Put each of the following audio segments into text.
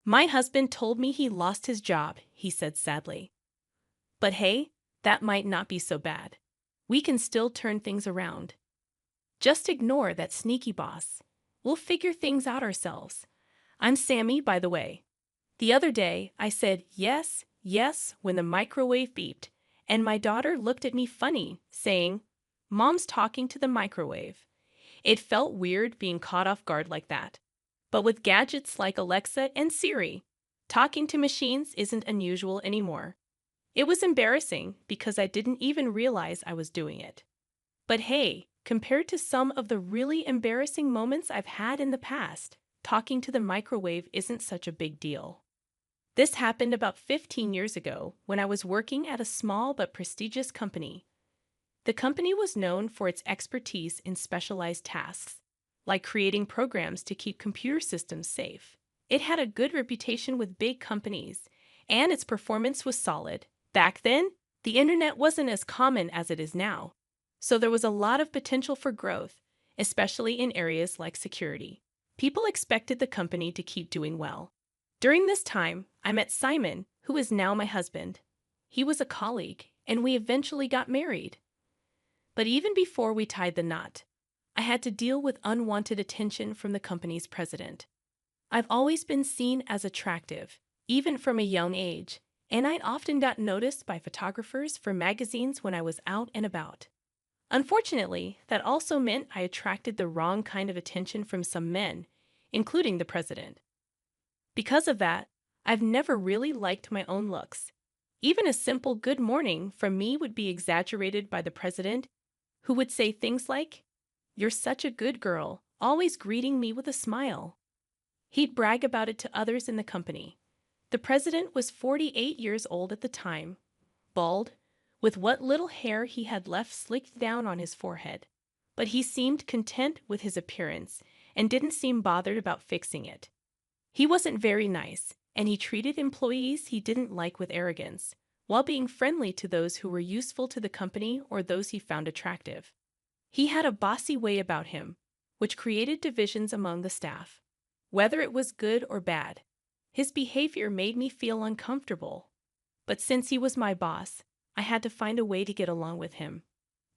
My husband told me he lost his job, he said sadly. But hey, that might not be so bad. We can still turn things around. Just ignore that sneaky boss. We'll figure things out ourselves. I'm Sammy, by the way. The other day, I said yes, yes when the microwave beeped, and my daughter looked at me funny, saying, "Mom's talking to the microwave." It felt weird being caught off guard like that. But with gadgets like Alexa and Siri, talking to machines isn't unusual anymore. It was embarrassing because I didn't even realize I was doing it. But hey, compared to some of the really embarrassing moments I've had in the past, talking to the microwave isn't such a big deal. This happened about 15 years ago when I was working at a small but prestigious company. The company was known for its expertise in specialized tasks, like creating programs to keep computer systems safe. It had a good reputation with big companies, and its performance was solid. Back then, the internet wasn't as common as it is now, so there was a lot of potential for growth, especially in areas like security. People expected the company to keep doing well. During this time, I met Simon, who is now my husband. He was a colleague, and we eventually got married. But even before we tied the knot, I had to deal with unwanted attention from the company's president. I've always been seen as attractive, even from a young age, and I'd often got noticed by photographers for magazines when I was out and about. Unfortunately, that also meant I attracted the wrong kind of attention from some men, including the president. Because of that, I've never really liked my own looks. Even a simple good morning from me would be exaggerated by the president, who would say things like, "You're such a good girl," always greeting me with a smile. He'd brag about it to others in the company. The president was 48 years old at the time, bald, with what little hair he had left slicked down on his forehead. But he seemed content with his appearance and didn't seem bothered about fixing it. He wasn't very nice, and he treated employees he didn't like with arrogance, while being friendly to those who were useful to the company or those he found attractive. He had a bossy way about him, which created divisions among the staff. Whether it was good or bad, his behavior made me feel uncomfortable. But since he was my boss, I had to find a way to get along with him.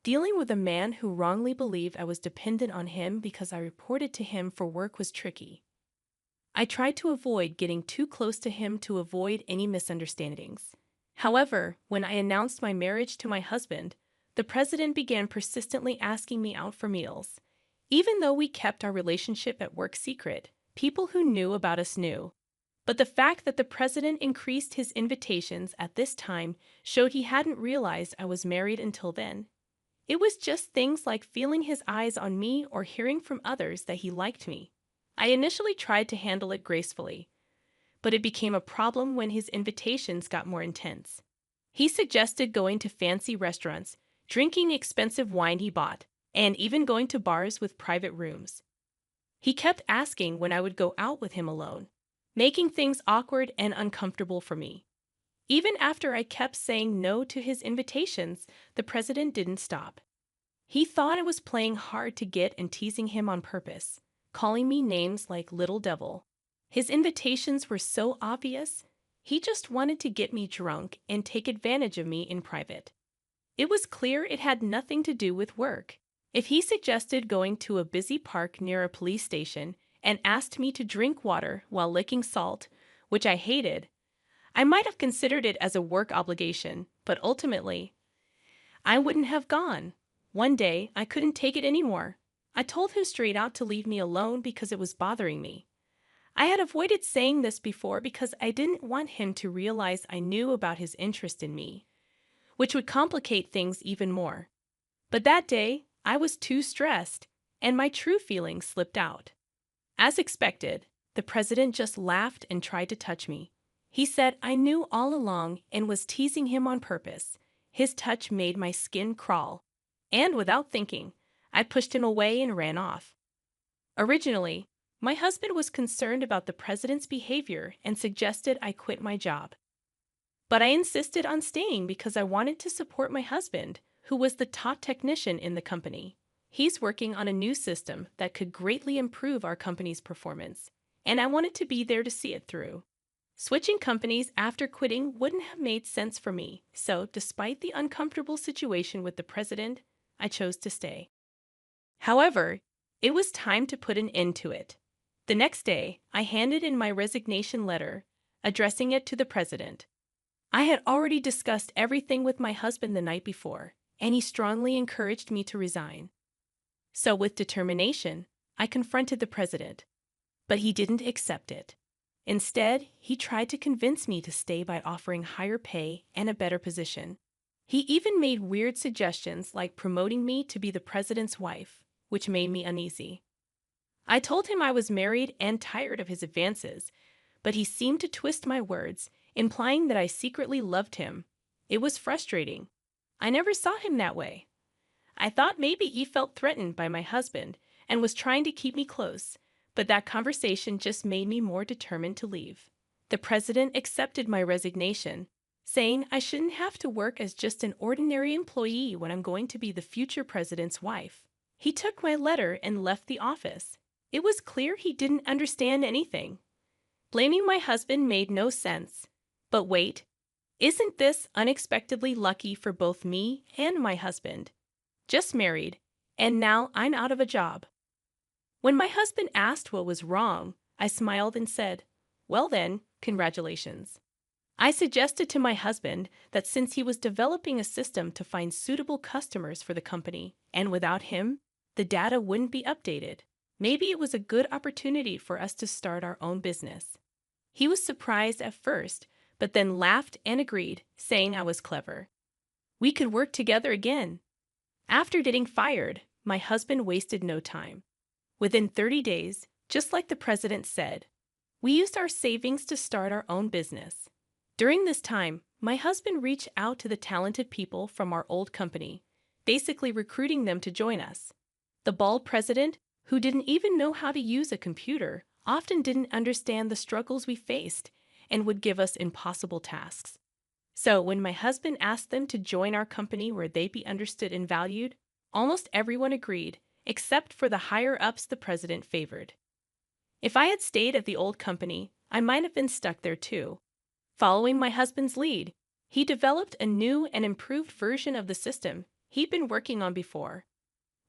Dealing with a man who wrongly believed I was dependent on him because I reported to him for work was tricky. I tried to avoid getting too close to him to avoid any misunderstandings. However, when I announced my marriage to my husband, the president began persistently asking me out for meals. Even though we kept our relationship at work secret, people who knew about us knew. But the fact that the president increased his invitations at this time showed he hadn't realized I was married until then. It was just things like feeling his eyes on me or hearing from others that he liked me. I initially tried to handle it gracefully, but it became a problem when his invitations got more intense. He suggested going to fancy restaurants, drinking the expensive wine he bought, and even going to bars with private rooms. He kept asking when I would go out with him alone, making things awkward and uncomfortable for me. Even after I kept saying no to his invitations, the president didn't stop. He thought I was playing hard to get and teasing him on purpose, calling me names like Little Devil. His invitations were so obvious, he just wanted to get me drunk and take advantage of me in private. It was clear it had nothing to do with work. If he suggested going to a busy park near a police station and asked me to drink water while licking salt, which I hated, I might have considered it as a work obligation, but ultimately, I wouldn't have gone. One day, I couldn't take it anymore. I told him straight out to leave me alone because it was bothering me. I had avoided saying this before because I didn't want him to realize I knew about his interest in me, which would complicate things even more. But that day, I was too stressed, and my true feelings slipped out. As expected, the president just laughed and tried to touch me. He said I knew all along and was teasing him on purpose. His touch made my skin crawl, and without thinking, I pushed him away and ran off. Originally, my husband was concerned about the president's behavior and suggested I quit my job. But I insisted on staying because I wanted to support my husband, who was the top technician in the company. He's working on a new system that could greatly improve our company's performance, and I wanted to be there to see it through. Switching companies after quitting wouldn't have made sense for me, so despite the uncomfortable situation with the president, I chose to stay. However, it was time to put an end to it. The next day, I handed in my resignation letter, addressing it to the president. I had already discussed everything with my husband the night before, and he strongly encouraged me to resign. So, with determination, I confronted the president, but he didn't accept it. Instead, he tried to convince me to stay by offering higher pay and a better position. He even made weird suggestions like promoting me to be the president's wife, which made me uneasy. I told him I was married and tired of his advances, but he seemed to twist my words, implying that I secretly loved him. It was frustrating. I never saw him that way. I thought maybe he felt threatened by my husband and was trying to keep me close, but that conversation just made me more determined to leave. The president accepted my resignation, saying I shouldn't have to work as just an ordinary employee when I'm going to be the future president's wife. He took my letter and left the office. It was clear he didn't understand anything. Blaming my husband made no sense. But wait, isn't this unexpectedly lucky for both me and my husband? Just married, and now I'm out of a job. When my husband asked what was wrong, I smiled and said, "Well then, congratulations." I suggested to my husband that since he was developing a system to find suitable customers for the company, and without him, the data wouldn't be updated, maybe it was a good opportunity for us to start our own business. He was surprised at first, but then laughed and agreed, saying I was clever. We could work together again. After getting fired, my husband wasted no time. Within 30 days, just like the president said, we used our savings to start our own business. During this time, my husband reached out to the talented people from our old company, basically recruiting them to join us. The bald president, who didn't even know how to use a computer, often didn't understand the struggles we faced and would give us impossible tasks. So when my husband asked them to join our company where they'd be understood and valued, almost everyone agreed, except for the higher-ups the president favored. If I had stayed at the old company, I might have been stuck there too. Following my husband's lead, he developed a new and improved version of the system he'd been working on before.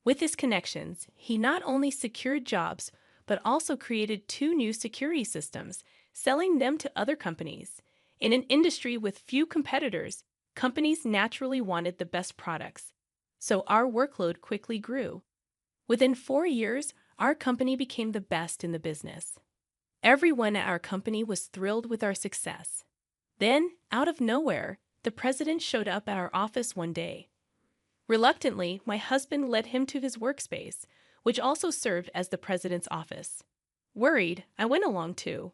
With his connections, he not only secured jobs, but also created 2 new security systems, selling them to other companies. In an industry with few competitors, companies naturally wanted the best products, so our workload quickly grew. Within 4 years, our company became the best in the business. Everyone at our company was thrilled with our success. Then, out of nowhere, the president showed up at our office one day. Reluctantly, my husband led him to his workspace, which also served as the president's office. Worried, I went along too.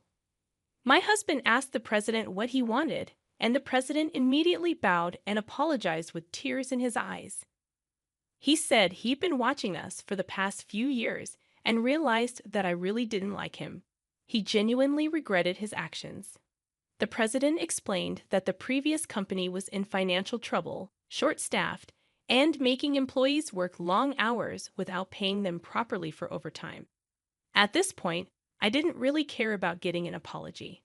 My husband asked the president what he wanted, and the president immediately bowed and apologized with tears in his eyes. He said he'd been watching us for the past few years and realized that I really didn't like him. He genuinely regretted his actions. The president explained that the previous company was in financial trouble, short-staffed, and making employees work long hours without paying them properly for overtime. At this point, I didn't really care about getting an apology.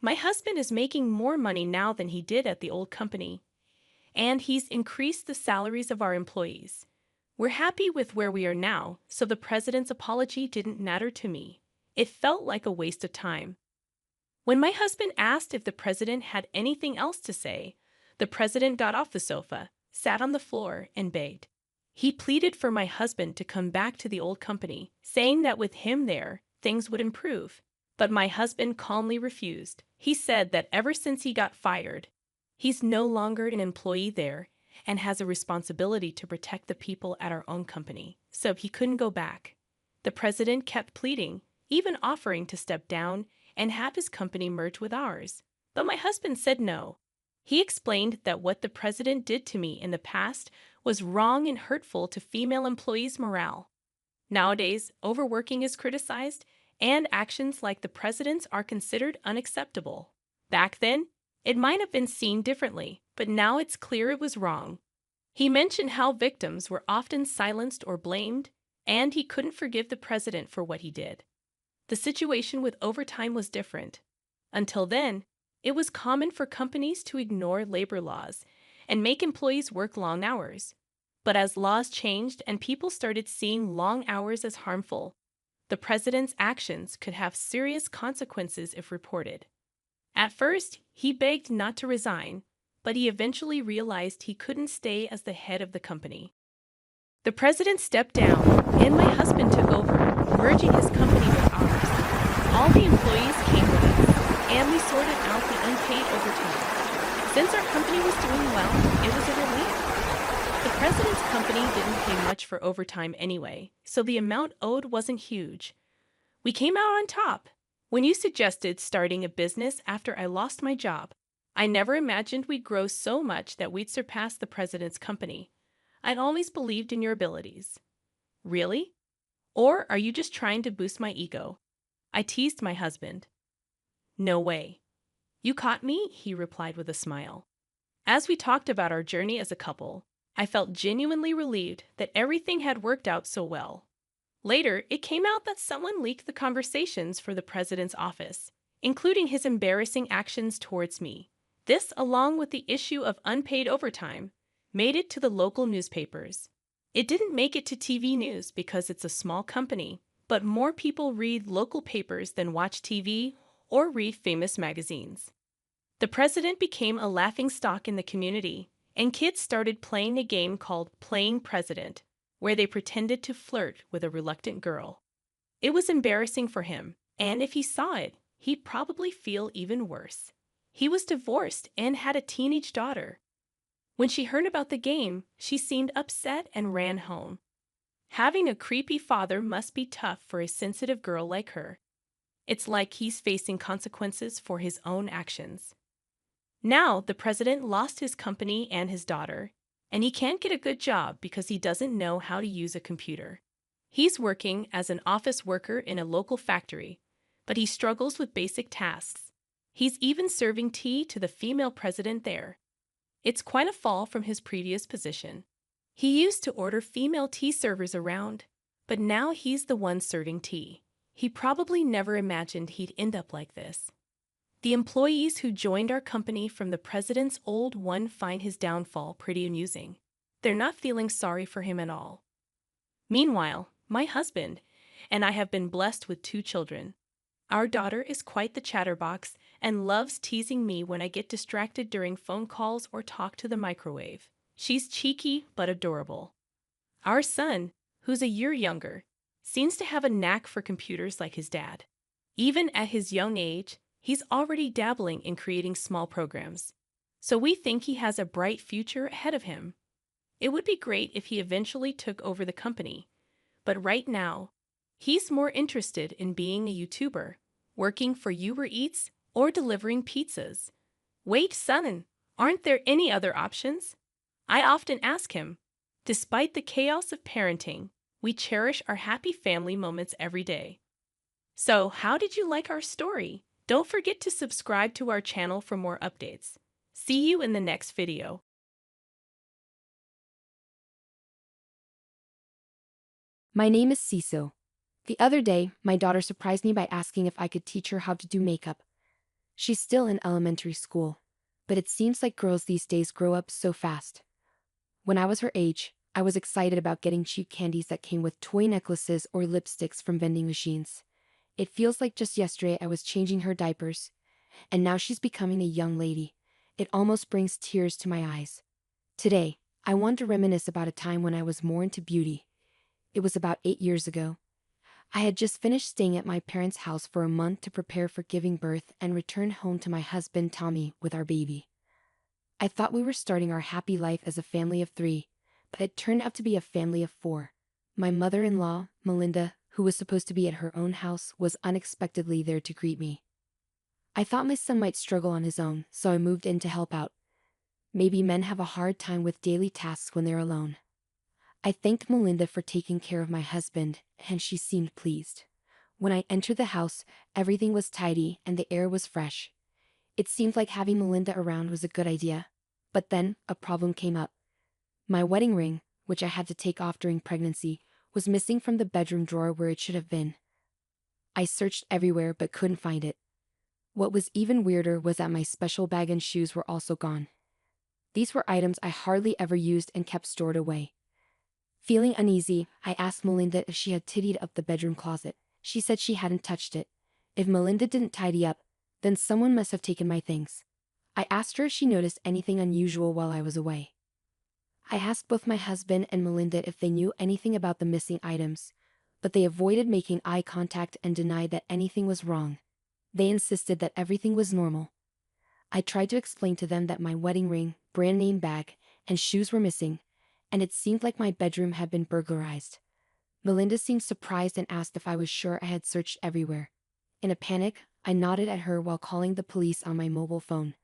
My husband is making more money now than he did at the old company, and he's increased the salaries of our employees. We're happy with where we are now, so the president's apology didn't matter to me. It felt like a waste of time. When my husband asked if the president had anything else to say, the president got off the sofa, sat on the floor, and begged. He pleaded for my husband to come back to the old company, saying that with him there, things would improve. But my husband calmly refused. He said that ever since he got fired, he's no longer an employee there and has a responsibility to protect the people at our own company, so he couldn't go back. The president kept pleading, even offering to step down and have his company merge with ours. But my husband said no. He explained that what the president did to me in the past was wrong and hurtful to female employees' morale. Nowadays, overworking is criticized, and actions like the president's are considered unacceptable. Back then, it might have been seen differently, but now it's clear it was wrong. He mentioned how victims were often silenced or blamed, and he couldn't forgive the president for what he did. The situation with overtime was different. Until then, it was common for companies to ignore labor laws and make employees work long hours. But as laws changed and people started seeing long hours as harmful, the president's actions could have serious consequences if reported. At first, he begged not to resign, but he eventually realized he couldn't stay as the head of the company. The president stepped down, and my husband took over, merging his company with ours. All the employees came with us, and we sorted out the unpaid overtime. Since our company was doing well, it was a relief. The president's company didn't pay much for overtime anyway, so the amount owed wasn't huge. We came out on top. When you suggested starting a business after I lost my job, I never imagined we'd grow so much that we'd surpass the president's company. I'd always believed in your abilities. Really? Or are you just trying to boost my ego? I teased my husband. No way. You caught me, he replied with a smile. As we talked about our journey as a couple, I felt genuinely relieved that everything had worked out so well. Later, it came out that someone leaked the conversations for the president's office, including his embarrassing actions towards me. This, along with the issue of unpaid overtime, made it to the local newspapers. It didn't make it to TV news because it's a small company, but more people read local papers than watch TV or read famous magazines. The president became a laughingstock in the community, and kids started playing a game called Playing President, where they pretended to flirt with a reluctant girl. It was embarrassing for him, and if he saw it, he'd probably feel even worse. He was divorced and had a teenage daughter. When she heard about the game, she seemed upset and ran home. Having a creepy father must be tough for a sensitive girl like her. It's like he's facing consequences for his own actions. Now, the president lost his company and his daughter, and he can't get a good job because he doesn't know how to use a computer. He's working as an office worker in a local factory, but he struggles with basic tasks. He's even serving tea to the female president there. It's quite a fall from his previous position. He used to order female tea servers around, but now he's the one serving tea. He probably never imagined he'd end up like this. The employees who joined our company from the president's old one find his downfall pretty amusing. They're not feeling sorry for him at all. Meanwhile, my husband and I have been blessed with 2 children. Our daughter is quite the chatterbox and loves teasing me when I get distracted during phone calls or talk to the microwave. She's cheeky but adorable. Our son, who's a year younger, seems to have a knack for computers like his dad. Even at his young age, he's already dabbling in creating small programs. So we think he has a bright future ahead of him. It would be great if he eventually took over the company, but right now, he's more interested in being a YouTuber, working for Uber Eats, or delivering pizzas. Wait, son, aren't there any other options? I often ask him. Despite the chaos of parenting, we cherish our happy family moments every day. So, how did you like our story? Don't forget to subscribe to our channel for more updates. See you in the next video. My name is Cecil. The other day, my daughter surprised me by asking if I could teach her how to do makeup. She's still in elementary school, but it seems like girls these days grow up so fast. When I was her age, I was excited about getting cheap candies that came with toy necklaces or lipsticks from vending machines. It feels like just yesterday I was changing her diapers, and now she's becoming a young lady. It almost brings tears to my eyes. Today, I want to reminisce about a time when I was more into beauty. It was about 8 years ago. I had just finished staying at my parents' house for a month to prepare for giving birth and return home to my husband Tommy with our baby. I thought we were starting our happy life as a family of 3, but it turned out to be a family of 4. My mother-in-law, Melinda, who was supposed to be at her own house, was unexpectedly there to greet me. I thought my son might struggle on his own, so I moved in to help out. Maybe men have a hard time with daily tasks when they're alone. I thanked Melinda for taking care of my husband, and she seemed pleased. When I entered the house, everything was tidy and the air was fresh. It seemed like having Melinda around was a good idea. But then, a problem came up. My wedding ring, which I had to take off during pregnancy, was missing from the bedroom drawer where it should have been. I searched everywhere but couldn't find it. What was even weirder was that my special bag and shoes were also gone. These were items I hardly ever used and kept stored away. Feeling uneasy, I asked Melinda if she had tidied up the bedroom closet. She said she hadn't touched it. If Melinda didn't tidy up, then someone must have taken my things. I asked her if she noticed anything unusual while I was away. I asked both my husband and Melinda if they knew anything about the missing items, but they avoided making eye contact and denied that anything was wrong. They insisted that everything was normal. I tried to explain to them that my wedding ring, brand name bag, and shoes were missing, and it seemed like my bedroom had been burglarized. Melinda seemed surprised and asked if I was sure I had searched everywhere. In a panic, I nodded at her while calling the police on my mobile phone.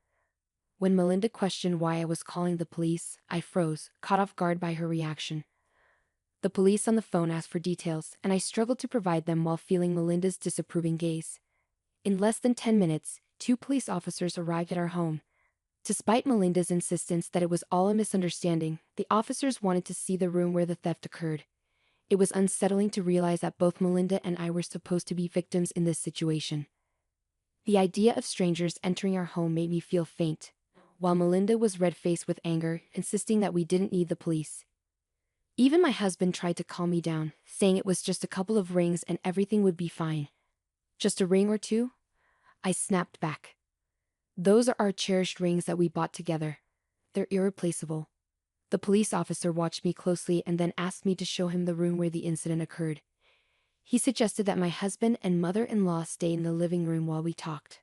When Melinda questioned why I was calling the police, I froze, caught off guard by her reaction. The police on the phone asked for details, and I struggled to provide them while feeling Melinda's disapproving gaze. In less than 10 minutes, 2 police officers arrived at our home. Despite Melinda's insistence that it was all a misunderstanding, the officers wanted to see the room where the theft occurred. It was unsettling to realize that both Melinda and I were supposed to be victims in this situation. The idea of strangers entering our home made me feel faint, while Melinda was red-faced with anger, insisting that we didn't need the police. Even my husband tried to calm me down, saying it was just a couple of rings and everything would be fine. Just a ring or two? I snapped back. Those are our cherished rings that we bought together. They're irreplaceable. The police officer watched me closely and then asked me to show him the room where the incident occurred. He suggested that my husband and mother-in-law stay in the living room while we talked.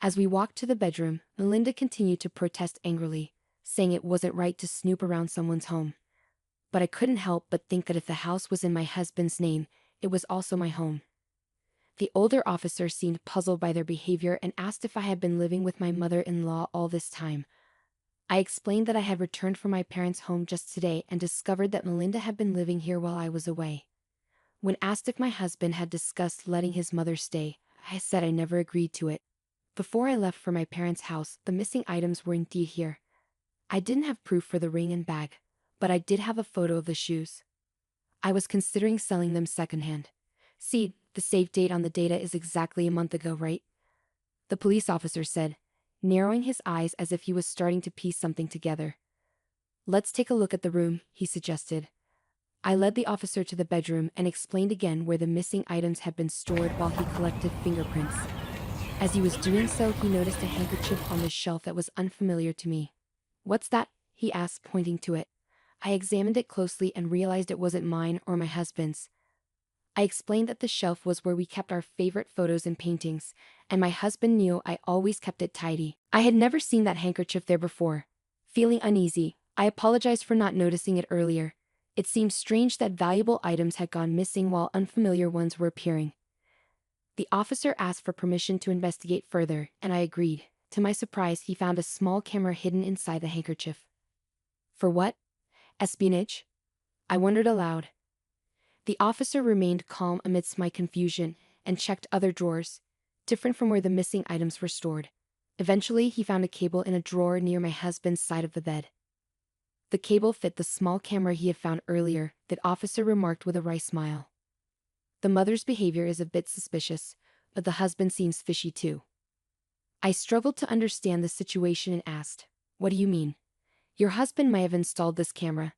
As we walked to the bedroom, Melinda continued to protest angrily, saying it wasn't right to snoop around someone's home. But I couldn't help but think that if the house was in my husband's name, it was also my home. The older officer seemed puzzled by their behavior and asked if I had been living with my mother-in-law all this time. I explained that I had returned from my parents' home just today and discovered that Melinda had been living here while I was away. When asked if my husband had discussed letting his mother stay, I said I never agreed to it. Before I left for my parents' house, the missing items were indeed here. I didn't have proof for the ring and bag, but I did have a photo of the shoes. I was considering selling them secondhand. See, the save date on the data is exactly a month ago, right? The police officer said, narrowing his eyes as if he was starting to piece something together. Let's take a look at the room, he suggested. I led the officer to the bedroom and explained again where the missing items had been stored while he collected fingerprints. As he was doing so, he noticed a handkerchief on the shelf that was unfamiliar to me. What's that? He asked, pointing to it. I examined it closely and realized it wasn't mine or my husband's. I explained that the shelf was where we kept our favorite photos and paintings, and my husband knew I always kept it tidy. I had never seen that handkerchief there before. Feeling uneasy, I apologized for not noticing it earlier. It seemed strange that valuable items had gone missing while unfamiliar ones were appearing. The officer asked for permission to investigate further, and I agreed. To my surprise, he found a small camera hidden inside the handkerchief. For what? Espionage? I wondered aloud. The officer remained calm amidst my confusion and checked other drawers, different from where the missing items were stored. Eventually, he found a cable in a drawer near my husband's side of the bed. The cable fit the small camera he had found earlier, the officer remarked with a wry smile. The mother's behavior is a bit suspicious, but the husband seems fishy too. I struggled to understand the situation and asked, "What do you mean? Your husband might have installed this camera."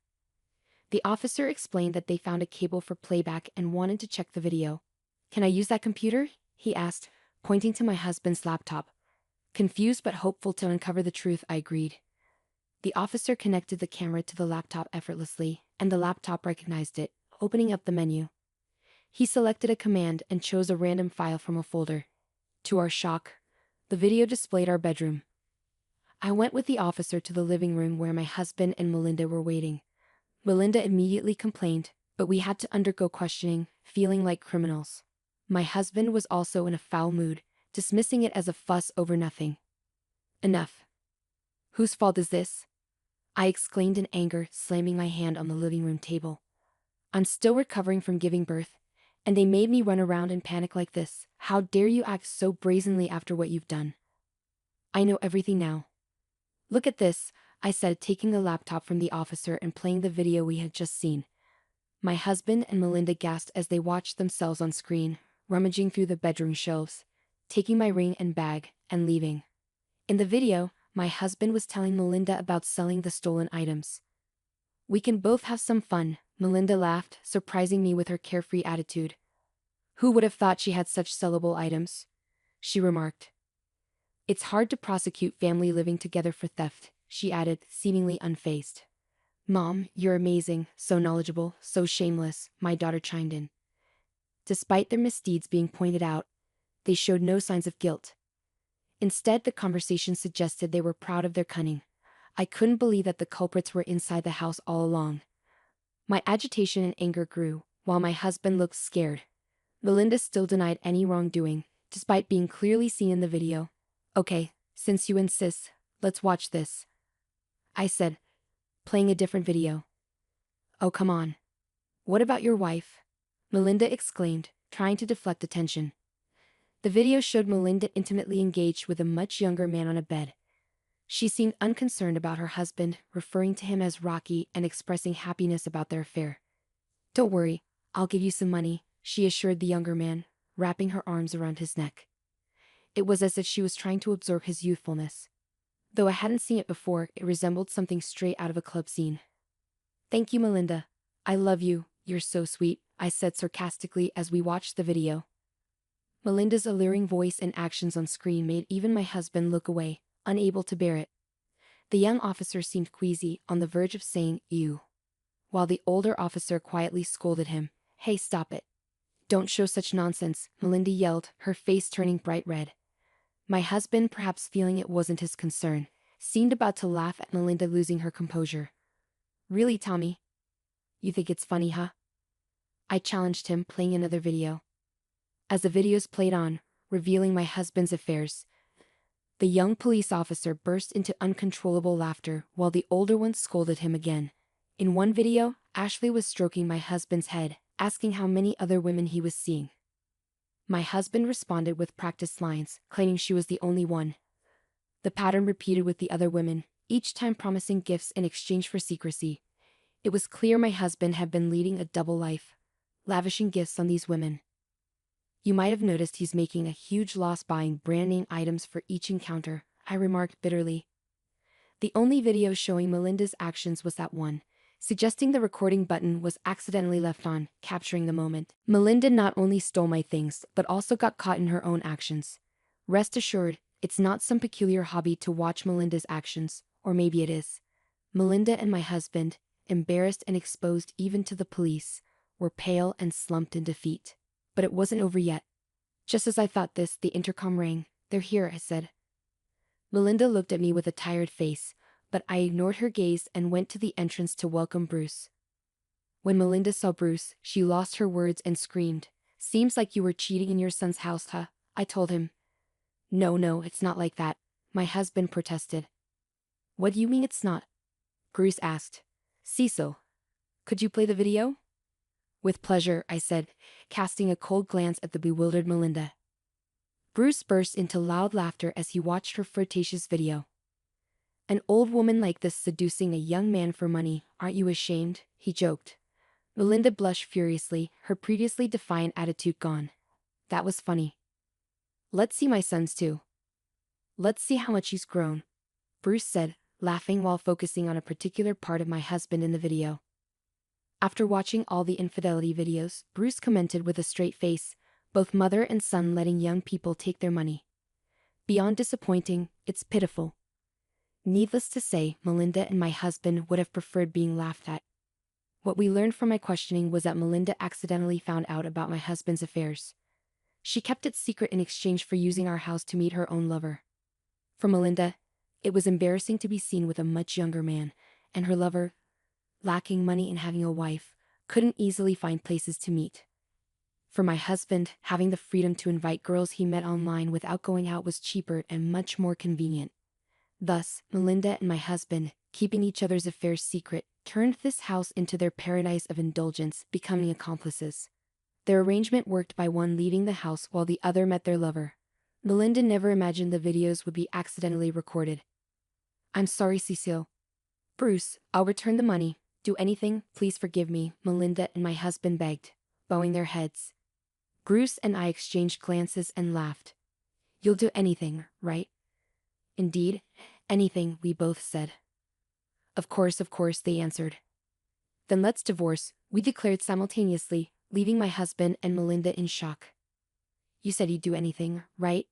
The officer explained that they found a cable for playback and wanted to check the video. "Can I use that computer?" he asked, pointing to my husband's laptop. Confused but hopeful to uncover the truth, I agreed. The officer connected the camera to the laptop effortlessly, and the laptop recognized it, opening up the menu. He selected a command and chose a random file from a folder. To our shock, the video displayed our bedroom. I went with the officer to the living room where my husband and Melinda were waiting. Melinda immediately complained, but we had to undergo questioning, feeling like criminals. My husband was also in a foul mood, dismissing it as a fuss over nothing. Enough. Whose fault is this? I exclaimed in anger, slamming my hand on the living room table. I'm still recovering from giving birth, and they made me run around in panic like this. How dare you act so brazenly after what you've done? I know everything now. Look at this, I said, taking the laptop from the officer and playing the video we had just seen. My husband and Melinda gasped as they watched themselves on screen, rummaging through the bedroom shelves. taking my ring and bag and leaving. In the video, my husband was telling Melinda about selling the stolen items. "We can both have some fun," Melinda laughed, surprising me with her carefree attitude. "Who would have thought she had such sellable items?" she remarked. "It's hard to prosecute family living together for theft," she added, seemingly unfazed. "Mom, you're amazing, so knowledgeable, so shameless," my daughter chimed in. Despite their misdeeds being pointed out, they showed no signs of guilt. Instead, the conversation suggested they were proud of their cunning. I couldn't believe that the culprits were inside the house all along. My agitation and anger grew, while my husband looked scared. Melinda still denied any wrongdoing, despite being clearly seen in the video. "Okay, since you insist, let's watch this," I said, playing a different video. "Oh, come on. What about your wife?" Melinda exclaimed, trying to deflect attention. The video showed Melinda intimately engaged with a much younger man on a bed. She seemed unconcerned about her husband, referring to him as Rocky and expressing happiness about their affair. "Don't worry, I'll give you some money," she assured the younger man, wrapping her arms around his neck. It was as if she was trying to absorb his youthfulness. Though I hadn't seen it before, it resembled something straight out of a club scene. "Thank you, Melinda. I love you, you're so sweet," I said sarcastically as we watched the video. Melinda's alluring voice and actions on screen made even my husband look away, unable to bear it. The young officer seemed queasy, on the verge of saying, "Ew," while the older officer quietly scolded him. "Hey, stop it. Don't show such nonsense," Melinda yelled, her face turning bright red. My husband, perhaps feeling it wasn't his concern, seemed about to laugh at Melinda losing her composure. "Really, Tommy? You think it's funny, huh?" I challenged him, playing another video. As the videos played on, revealing my husband's affairs, the young police officer burst into uncontrollable laughter while the older one scolded him again. In one video, Ashley was stroking my husband's head, asking how many other women he was seeing. My husband responded with practiced lines, claiming she was the only one. The pattern repeated with the other women, each time promising gifts in exchange for secrecy. It was clear my husband had been leading a double life, lavishing gifts on these women. "You might have noticed he's making a huge loss buying brand name items for each encounter," I remarked bitterly. The only video showing Melinda's actions was that one, suggesting the recording button was accidentally left on, capturing the moment. Melinda not only stole my things, but also got caught in her own actions. Rest assured, it's not some peculiar hobby to watch Melinda's actions, or maybe it is. Melinda and my husband, embarrassed and exposed even to the police, were pale and slumped in defeat. But it wasn't over yet. Just as I thought this, the intercom rang. "They're here," I said. Melinda looked at me with a tired face, but I ignored her gaze and went to the entrance to welcome Bruce. When Melinda saw Bruce, she lost her words and screamed. "Seems like you were cheating in your son's house, huh?" I told him. No, it's not like that," my husband protested. "What do you mean it's not?" Bruce asked. "Cecil, could you play the video?" "With pleasure," I said, casting a cold glance at the bewildered Melinda. Bruce burst into loud laughter as he watched her flirtatious video. "An old woman like this seducing a young man for money, aren't you ashamed?" he joked. Melinda blushed furiously, her previously defiant attitude gone. "That was funny. Let's see my son's too. Let's see how much he's grown," Bruce said, laughing while focusing on a particular part of my husband in the video. After watching all the infidelity videos, Bruce commented with a straight face, "Both mother and son letting young people take their money. Beyond disappointing, it's pitiful." Needless to say, Melinda and my husband would have preferred being laughed at. What we learned from my questioning was that Melinda accidentally found out about my husband's affairs. She kept it secret in exchange for using our house to meet her own lover. For Melinda, it was embarrassing to be seen with a much younger man, and her lover, lacking money and having a wife, couldn't easily find places to meet. For my husband, having the freedom to invite girls he met online without going out was cheaper and much more convenient. Thus, Melinda and my husband, keeping each other's affairs secret, turned this house into their paradise of indulgence, becoming accomplices. Their arrangement worked by one leaving the house while the other met their lover. Melinda never imagined the videos would be accidentally recorded. "I'm sorry, Cecile." "Bruce, I'll return the money. Do anything, please forgive me," Melinda and my husband begged, bowing their heads. Bruce and I exchanged glances and laughed. You'll do anything, right? Indeed, anything, we both said. Of course, they answered. Then let's divorce, we declared simultaneously, leaving my husband and Melinda in shock. You said you'd do anything, right?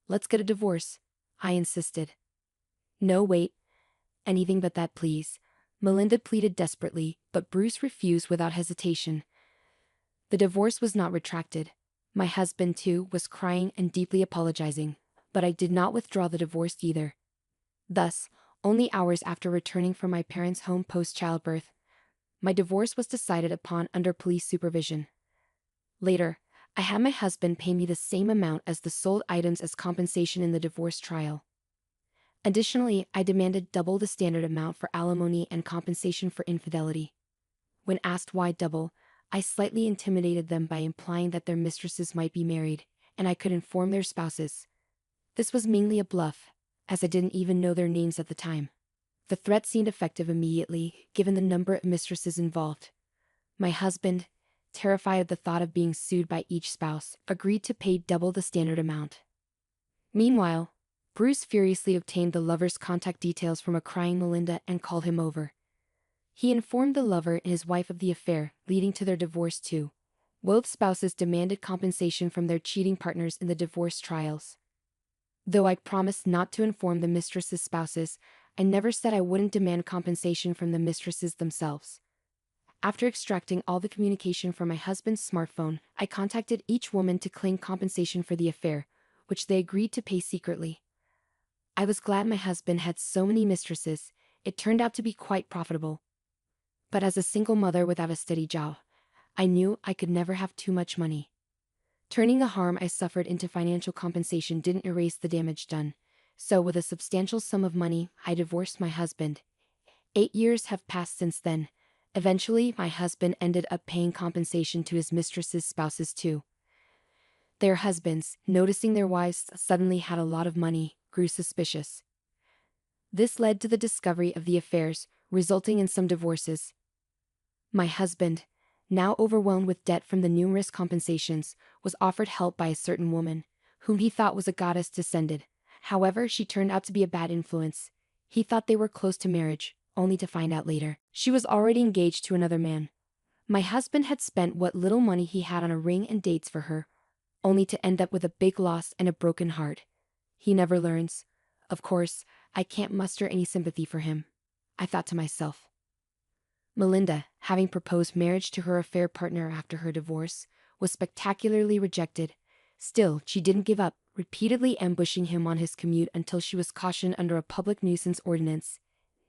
Let's get a divorce, I insisted. No, wait. Anything but that, please. Melinda pleaded desperately, but Bruce refused without hesitation. The divorce was not retracted. My husband, too, was crying and deeply apologizing, but I did not withdraw the divorce either. Thus, only hours after returning from my parents' home post-childbirth, my divorce was decided upon under police supervision. Later, I had my husband pay me the same amount as the sold items as compensation in the divorce trial. Additionally, I demanded double the standard amount for alimony and compensation for infidelity. When asked why double, I slightly intimidated them by implying that their mistresses might be married, and I could inform their spouses. This was mainly a bluff, as I didn't even know their names at the time. The threat seemed effective immediately, given the number of mistresses involved. My husband, terrified of the thought of being sued by each spouse, agreed to pay double the standard amount. Meanwhile, Bruce furiously obtained the lover's contact details from a crying Melinda and called him over. He informed the lover and his wife of the affair, leading to their divorce too. Both spouses demanded compensation from their cheating partners in the divorce trials. Though I promised not to inform the mistress's spouses, I never said I wouldn't demand compensation from the mistresses themselves. After extracting all the communication from my husband's smartphone, I contacted each woman to claim compensation for the affair, which they agreed to pay secretly. I was glad my husband had so many mistresses. It turned out to be quite profitable. But as a single mother without a steady job, I knew I could never have too much money. Turning the harm I suffered into financial compensation didn't erase the damage done, so with a substantial sum of money, I divorced my husband. 8 years have passed since then. Eventually, my husband ended up paying compensation to his mistresses' spouses too. Their husbands, noticing their wives suddenly had a lot of money, grew suspicious. This led to the discovery of the affairs, resulting in some divorces. My husband, now overwhelmed with debt from the numerous compensations, was offered help by a certain woman, whom he thought was a goddess descended. However, she turned out to be a bad influence. He thought they were close to marriage, only to find out later she was already engaged to another man. My husband had spent what little money he had on a ring and dates for her, only to end up with a big loss and a broken heart. He never learns. Of course, I can't muster any sympathy for him, I thought to myself. Melinda, having proposed marriage to her affair partner after her divorce, was spectacularly rejected. Still, she didn't give up, repeatedly ambushing him on his commute until she was cautioned under a public nuisance ordinance.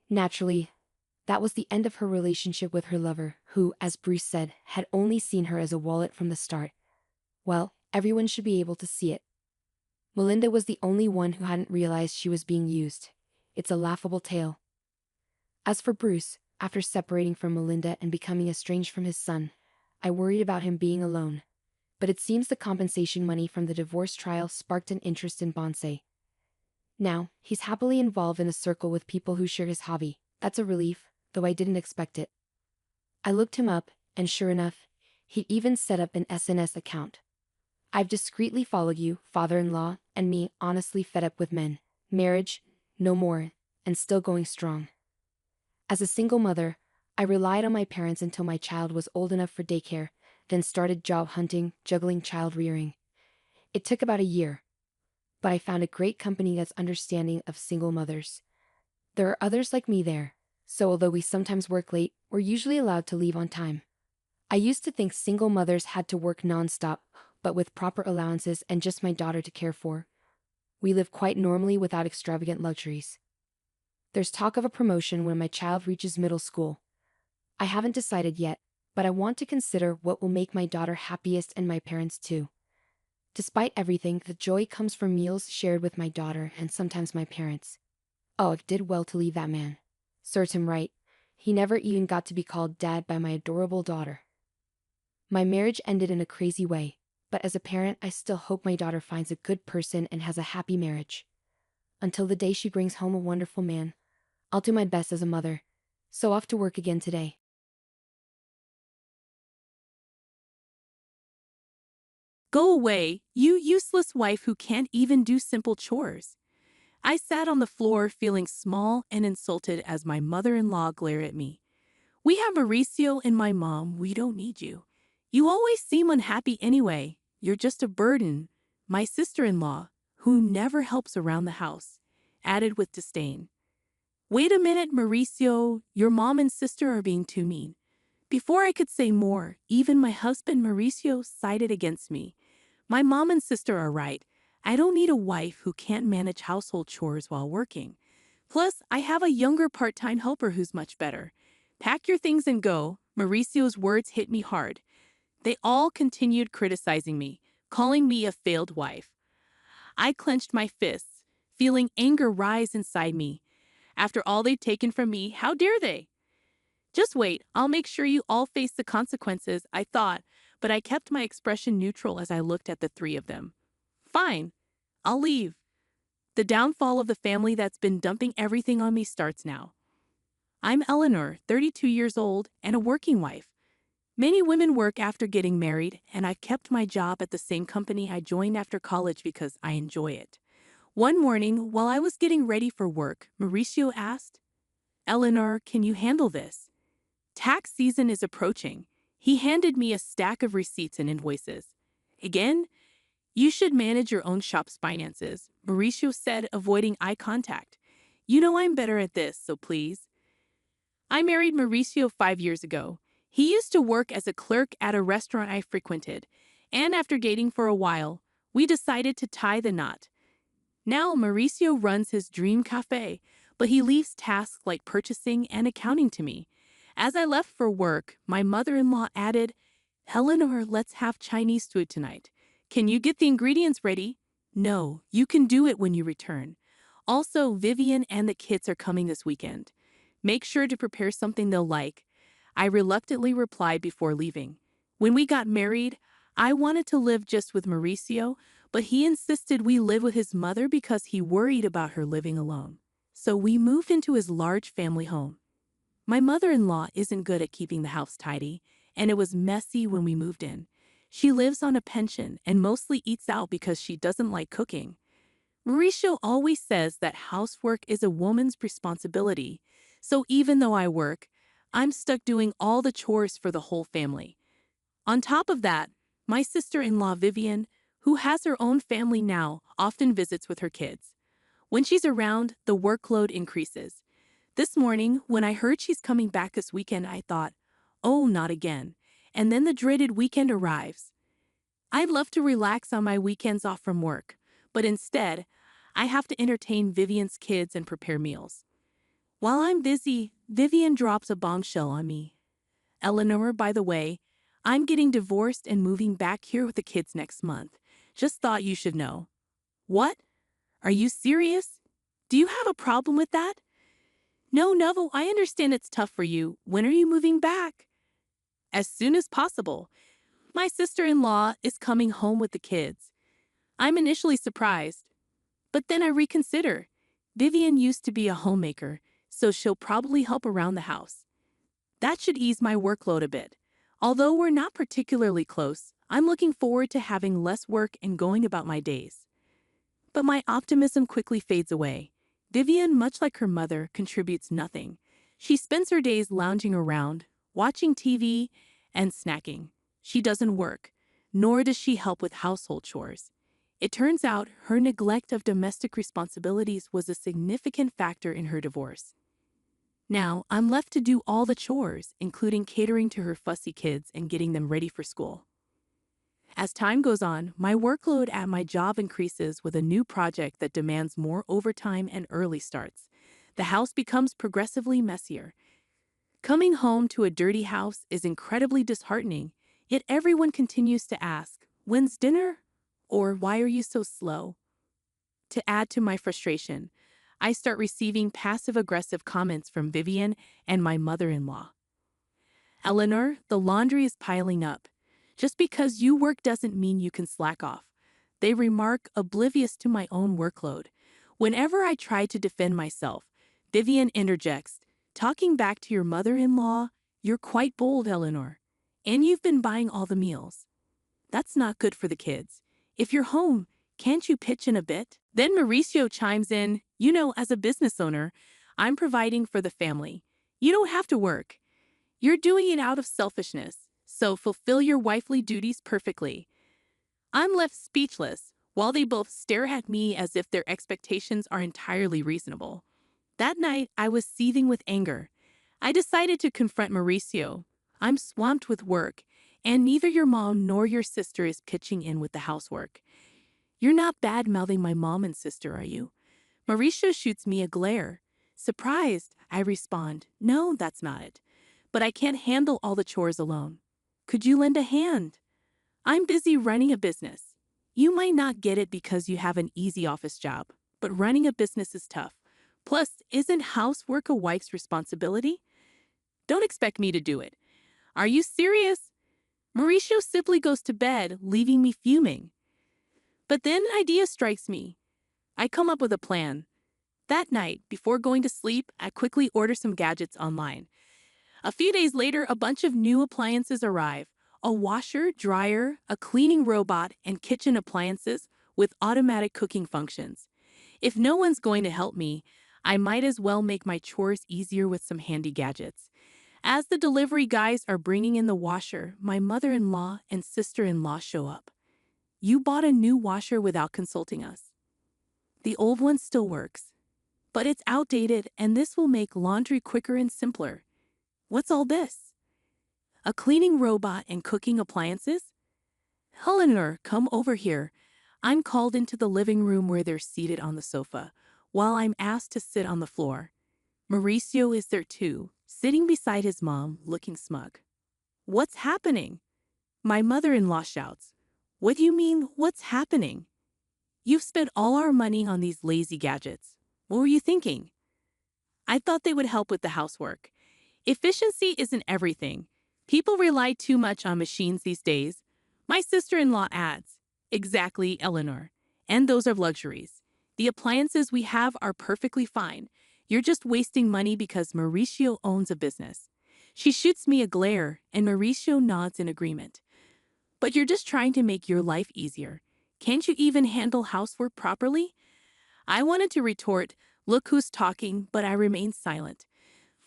Naturally, that was the end of her relationship with her lover, who, as Bruce said, had only seen her as a wallet from the start. Well, everyone should be able to see it. Melinda was the only one who hadn't realized she was being used. It's a laughable tale. As for Bruce, after separating from Melinda and becoming estranged from his son, I worried about him being alone. But it seems the compensation money from the divorce trial sparked an interest in bonsai. Now, he's happily involved in a circle with people who share his hobby. That's a relief, though I didn't expect it. I looked him up, and sure enough, he'd even set up an SNS account. I've discreetly followed you, father-in-law, and me, honestly fed up with men. Marriage, no more, and still going strong. As a single mother, I relied on my parents until my child was old enough for daycare, then started job hunting, juggling child rearing. It took about a year, but I found a great company that's understanding of single mothers. There are others like me there, so although we sometimes work late, we're usually allowed to leave on time. I used to think single mothers had to work non-stop, but with proper allowances and just my daughter to care for, we live quite normally without extravagant luxuries. There's talk of a promotion when my child reaches middle school. I haven't decided yet, but I want to consider what will make my daughter happiest and my parents too. Despite everything, the joy comes from meals shared with my daughter and sometimes my parents. Oh, I did well to leave that man. Serves him right. He never even got to be called dad by my adorable daughter. My marriage ended in a crazy way, but as a parent, I still hope my daughter finds a good person and has a happy marriage. Until the day she brings home a wonderful man, I'll do my best as a mother. So off to work again today. Go away, you useless wife who can't even do simple chores. I sat on the floor feeling small and insulted as my mother-in-law glared at me. We have Mauricio and my mom. We don't need you. You always seem unhappy anyway. You're just a burden. My sister-in-law, who never helps around the house, added with disdain. Wait a minute, Mauricio. Your mom and sister are being too mean. Before I could say more, even my husband Mauricio sided against me. My mom and sister are right. I don't need a wife who can't manage household chores while working. Plus, I have a younger part-time helper who's much better. Pack your things and go. Mauricio's words hit me hard. They all continued criticizing me, calling me a failed wife. I clenched my fists, feeling anger rise inside me. After all they've taken from me, how dare they? Just wait, I'll make sure you all face the consequences, I thought, but I kept my expression neutral as I looked at the three of them. Fine, I'll leave. The downfall of the family that's been dumping everything on me starts now. I'm Eleanor, 32 years old, and a working wife. Many women work after getting married, and I've kept my job at the same company I joined after college because I enjoy it. One morning, while I was getting ready for work, Mauricio asked, Eleanor, can you handle this? Tax season is approaching. He handed me a stack of receipts and invoices. Again, you should manage your own shop's finances, Mauricio said, avoiding eye contact. You know I'm better at this, so please. I married Mauricio 5 years ago. He used to work as a clerk at a restaurant I frequented, and after dating for a while, we decided to tie the knot. Now Mauricio runs his dream cafe, but he leaves tasks like purchasing and accounting to me. As I left for work, my mother-in-law added, Eleanor, let's have Chinese food tonight. Can you get the ingredients ready? No, you can do it when you return. Also, Vivian and the kids are coming this weekend. Make sure to prepare something they'll like. I reluctantly replied before leaving. When we got married, I wanted to live just with Mauricio, but he insisted we live with his mother because he worried about her living alone. So we moved into his large family home. My mother-in-law isn't good at keeping the house tidy, and it was messy when we moved in. She lives on a pension and mostly eats out because she doesn't like cooking. Mauricio always says that housework is a woman's responsibility, so even though I work, I'm stuck doing all the chores for the whole family. On top of that, my sister-in-law Vivian, who has her own family now, often visits with her kids. When she's around, the workload increases. This morning, when I heard she's coming back this weekend, I thought, oh, not again. And then the dreaded weekend arrives. I'd love to relax on my weekends off from work, but instead, I have to entertain Vivian's kids and prepare meals. While I'm busy, Vivian drops a bombshell on me. Eleanor, by the way, I'm getting divorced and moving back here with the kids next month. Just thought you should know. What? Are you serious? Do you have a problem with that? No, I understand it's tough for you. When are you moving back? As soon as possible. My sister-in-law is coming home with the kids. I'm initially surprised, but then I reconsider. Vivian used to be a homemaker, so she'll probably help around the house. That should ease my workload a bit. Although we're not particularly close, I'm looking forward to having less work and going about my days. But my optimism quickly fades away. Vivian, much like her mother, contributes nothing. She spends her days lounging around, watching TV, and snacking. She doesn't work, nor does she help with household chores. It turns out her neglect of domestic responsibilities was a significant factor in her divorce. Now, I'm left to do all the chores, including catering to her fussy kids and getting them ready for school. As time goes on, my workload at my job increases with a new project that demands more overtime and early starts. The house becomes progressively messier. Coming home to a dirty house is incredibly disheartening, yet everyone continues to ask, "When's dinner?" or "Why are you so slow?" To add to my frustration, I start receiving passive-aggressive comments from Vivian and my mother-in-law. Eleanor, the laundry is piling up. Just because you work doesn't mean you can slack off. They remark, oblivious to my own workload. Whenever I try to defend myself, Vivian interjects, talking back to your mother-in-law, "You're quite bold, Eleanor. And you've been buying all the meals." That's not good for the kids. If you're home, can't you pitch in a bit? Then Mauricio chimes in, as a business owner, I'm providing for the family. You don't have to work. You're doing it out of selfishness, so fulfill your wifely duties perfectly. I'm left speechless, while they both stare at me as if their expectations are entirely reasonable. That night, I was seething with anger. I decided to confront Mauricio. I'm swamped with work, and neither your mom nor your sister is pitching in with the housework. You're not bad-mouthing my mom and sister, are you? Mauricio shoots me a glare. Surprised, I respond, no, that's not it. But I can't handle all the chores alone. Could you lend a hand? I'm busy running a business. You might not get it because you have an easy office job, but running a business is tough. Plus, isn't housework a wife's responsibility? Don't expect me to do it. Are you serious? Mauricio simply goes to bed, leaving me fuming. But then an idea strikes me. I come up with a plan. That night, before going to sleep, I quickly order some gadgets online. A few days later, a bunch of new appliances arrive. A washer, dryer, a cleaning robot, and kitchen appliances with automatic cooking functions. If no one's going to help me, I might as well make my chores easier with some handy gadgets. As the delivery guys are bringing in the washer, my mother-in-law and sister-in-law show up. You bought a new washer without consulting us. The old one still works, but it's outdated and this will make laundry quicker and simpler. What's all this? A cleaning robot and cooking appliances? Eleanor, come over here. I'm called into the living room where they're seated on the sofa, while I'm asked to sit on the floor. Mauricio is there too, sitting beside his mom, looking smug. What's happening? My mother-in-law shouts. What do you mean, what's happening? You've spent all our money on these lazy gadgets. What were you thinking? I thought they would help with the housework. Efficiency isn't everything. People rely too much on machines these days. My sister-in-law adds, exactly, Eleanor. And those are luxuries. The appliances we have are perfectly fine. You're just wasting money because Mauricio owns a business. She shoots me a glare, and Mauricio nods in agreement. But you're just trying to make your life easier. Can't you even handle housework properly? I wanted to retort, look who's talking, but I remained silent.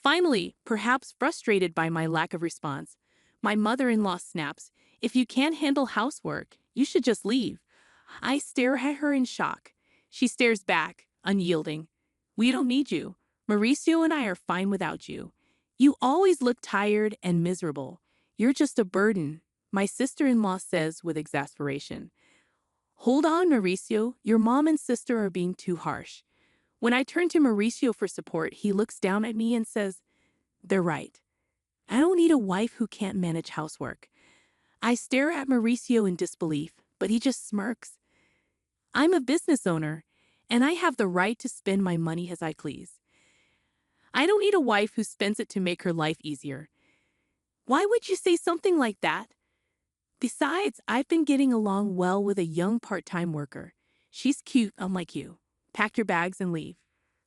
Finally, perhaps frustrated by my lack of response, my mother-in-law snaps, if you can't handle housework, you should just leave. I stare at her in shock. She stares back, unyielding. We don't need you. Mauricio and I are fine without you. You always look tired and miserable. You're just a burden, my sister-in-law says with exasperation. Hold on, Mauricio. Your mom and sister are being too harsh. When I turn to Mauricio for support, he looks down at me and says, they're right. I don't need a wife who can't manage housework. I stare at Mauricio in disbelief, but he just smirks. I'm a business owner, and I have the right to spend my money as I please. I don't need a wife who spends it to make her life easier. Why would you say something like that? Besides, I've been getting along well with a young part-time worker. She's cute, unlike you. Pack your bags and leave.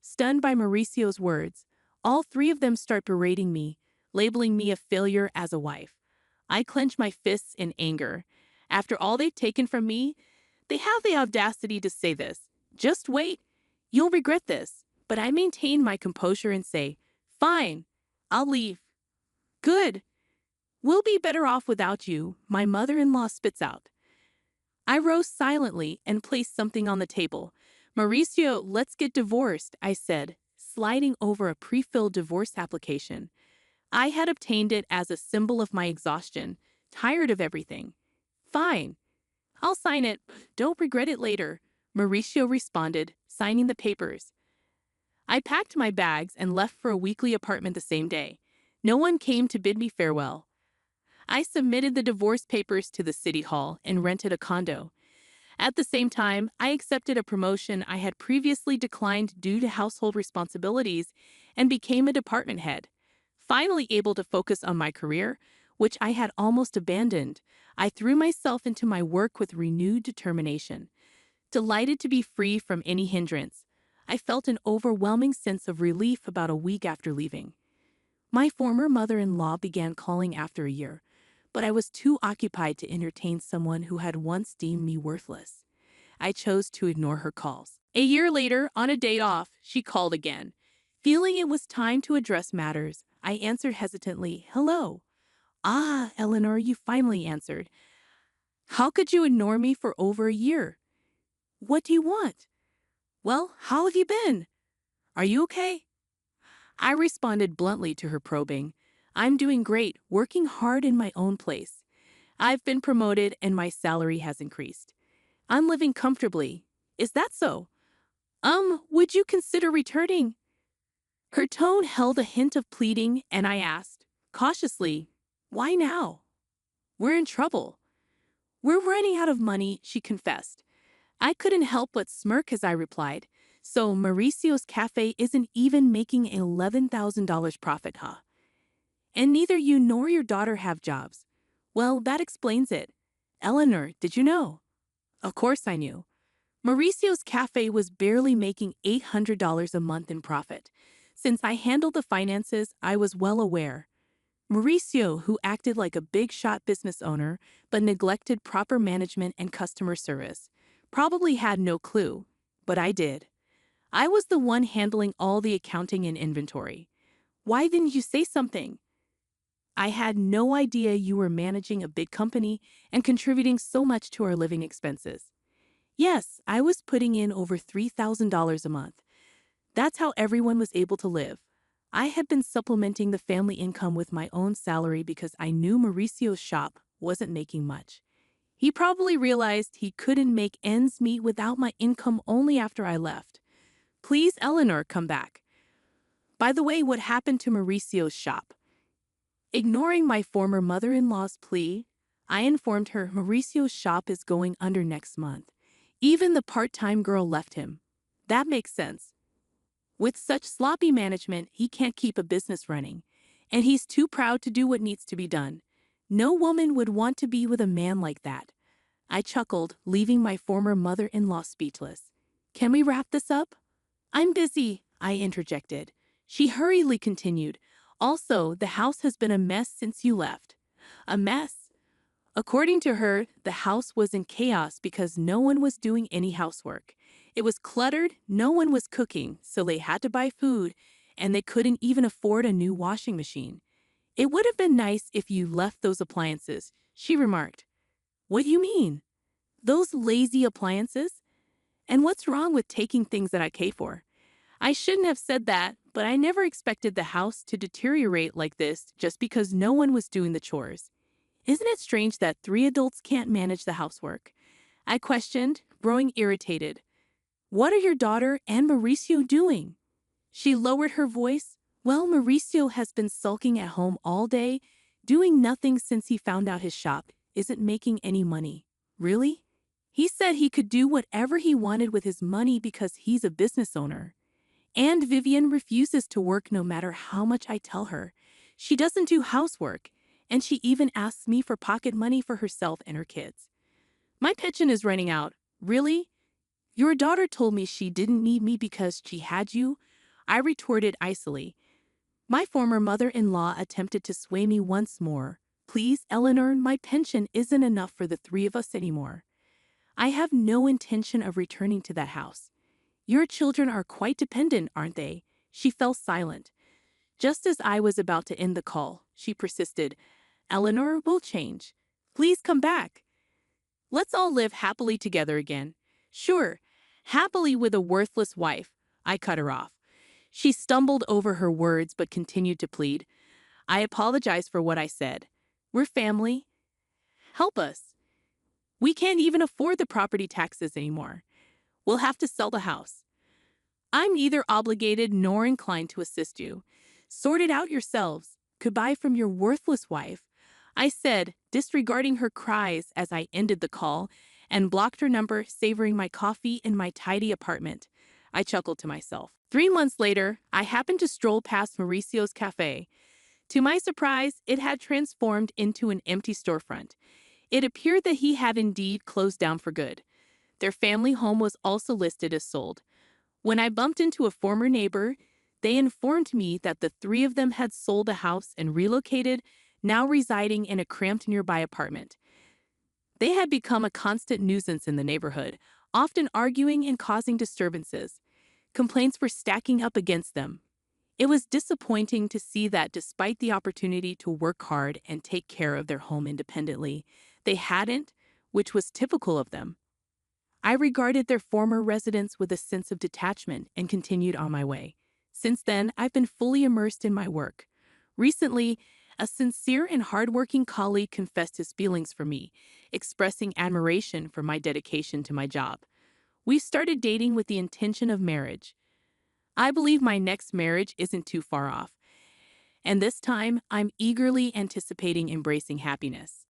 Stunned by Mauricio's words, all three of them start berating me, labeling me a failure as a wife. I clench my fists in anger. After all they've taken from me, they have the audacity to say this. Just wait. You'll regret this. But I maintain my composure and say, fine, I'll leave. Good. We'll be better off without you, my mother-in-law spits out. I rose silently and placed something on the table. Mauricio, let's get divorced, I said, sliding over a pre-filled divorce application. I had obtained it as a symbol of my exhaustion, tired of everything. Fine. I'll sign it. Don't regret it later, Mauricio responded, signing the papers. I packed my bags and left for a weekly apartment the same day. No one came to bid me farewell. I submitted the divorce papers to the city hall and rented a condo. At the same time, I accepted a promotion I had previously declined due to household responsibilities and became a department head. Finally able to focus on my career, which I had almost abandoned, I threw myself into my work with renewed determination. Delighted to be free from any hindrance, I felt an overwhelming sense of relief about a week after leaving. My former mother-in-law began calling after a year, but I was too occupied to entertain someone who had once deemed me worthless. I chose to ignore her calls. A year later, on a day off, she called again. Feeling it was time to address matters, I answered hesitantly, "Hello." "Ah, Eleanor, you finally answered. How could you ignore me for over a year? What do you want?" "Well, how have you been? Are you okay?" I responded bluntly to her probing. "I'm doing great, working hard in my own place. I've been promoted and my salary has increased. I'm living comfortably. Is that so? Would you consider returning?" Her tone held a hint of pleading, and I asked, cautiously, "Why now?" "We're in trouble." "We're running out of money," she confessed. I couldn't help but smirk as I replied, "So Mauricio's cafe isn't even making $11,000 profit, huh? And neither you nor your daughter have jobs. Well, that explains it. Eleanor, did you know?" Of course I knew. Mauricio's cafe was barely making $800 a month in profit. Since I handled the finances, I was well aware. Mauricio, who acted like a big-shot business owner but neglected proper management and customer service, probably had no clue, but I did. I was the one handling all the accounting and inventory. "Why didn't you say something?" "I had no idea you were managing a big company and contributing so much to our living expenses." Yes, I was putting in over $3,000 a month. That's how everyone was able to live. I had been supplementing the family income with my own salary because I knew Mauricio's shop wasn't making much. He probably realized he couldn't make ends meet without my income only after I left. "Please, Eleanor, come back. By the way, what happened to Mauricio's shop?" Ignoring my former mother-in-law's plea, I informed her Mauricio's shop is going under next month. Even the part-time girl left him. That makes sense. With such sloppy management, he can't keep a business running, and he's too proud to do what needs to be done. No woman would want to be with a man like that. I chuckled, leaving my former mother-in-law speechless. "Can we wrap this up?" "I'm busy," I interjected. She hurriedly continued. "Also, the house has been a mess since you left." A mess? According to her, the house was in chaos because no one was doing any housework. It was cluttered, no one was cooking, so they had to buy food, and they couldn't even afford a new washing machine. "It would have been nice if you left those appliances," she remarked. "What do you mean?" "Those lazy appliances? And what's wrong with taking things that I pay for?" I shouldn't have said that, but I never expected the house to deteriorate like this just because no one was doing the chores. Isn't it strange that 3 adults can't manage the housework? I questioned, growing irritated. "What are your daughter and Mauricio doing?" She lowered her voice. "Well, Mauricio has been sulking at home all day, doing nothing since he found out his shop isn't making any money." "Really?" "He said he could do whatever he wanted with his money because he's a business owner. And Vivian refuses to work no matter how much I tell her. She doesn't do housework, and she even asks me for pocket money for herself and her kids." My pension is running out. "Really? Your daughter told me she didn't need me because she had you," I retorted icily. My former mother-in-law attempted to sway me once more. "Please, Eleanor, my pension isn't enough for the 3 of us anymore. I have no intention of returning to that house. Your children are quite dependent, aren't they?" She fell silent. Just as I was about to end the call, she persisted. "Eleanor, we'll change. Please come back. Let's all live happily together again." "Sure, happily with a worthless wife." I cut her off. She stumbled over her words but continued to plead. "I apologize for what I said. We're family. Help us. We can't even afford the property taxes anymore. We'll have to sell the house. I'm neither obligated nor inclined to assist you. Sort it out yourselves. Goodbye from your worthless wife," I said, disregarding her cries as I ended the call and blocked her number, savoring my coffee in my tidy apartment. I chuckled to myself. 3 months later, I happened to stroll past Mauricio's cafe. To my surprise, it had transformed into an empty storefront. It appeared that he had indeed closed down for good. Their family home was also listed as sold. When I bumped into a former neighbor, they informed me that the 3 of them had sold the house and relocated, now residing in a cramped nearby apartment. They had become a constant nuisance in the neighborhood, often arguing and causing disturbances. Complaints were stacking up against them. It was disappointing to see that despite the opportunity to work hard and take care of their home independently, they hadn't, which was typical of them. I regarded their former residence with a sense of detachment and continued on my way. Since then, I've been fully immersed in my work. Recently, a sincere and hardworking colleague confessed his feelings for me, expressing admiration for my dedication to my job. We started dating with the intention of marriage. I believe my next marriage isn't too far off, and this time I'm eagerly anticipating embracing happiness.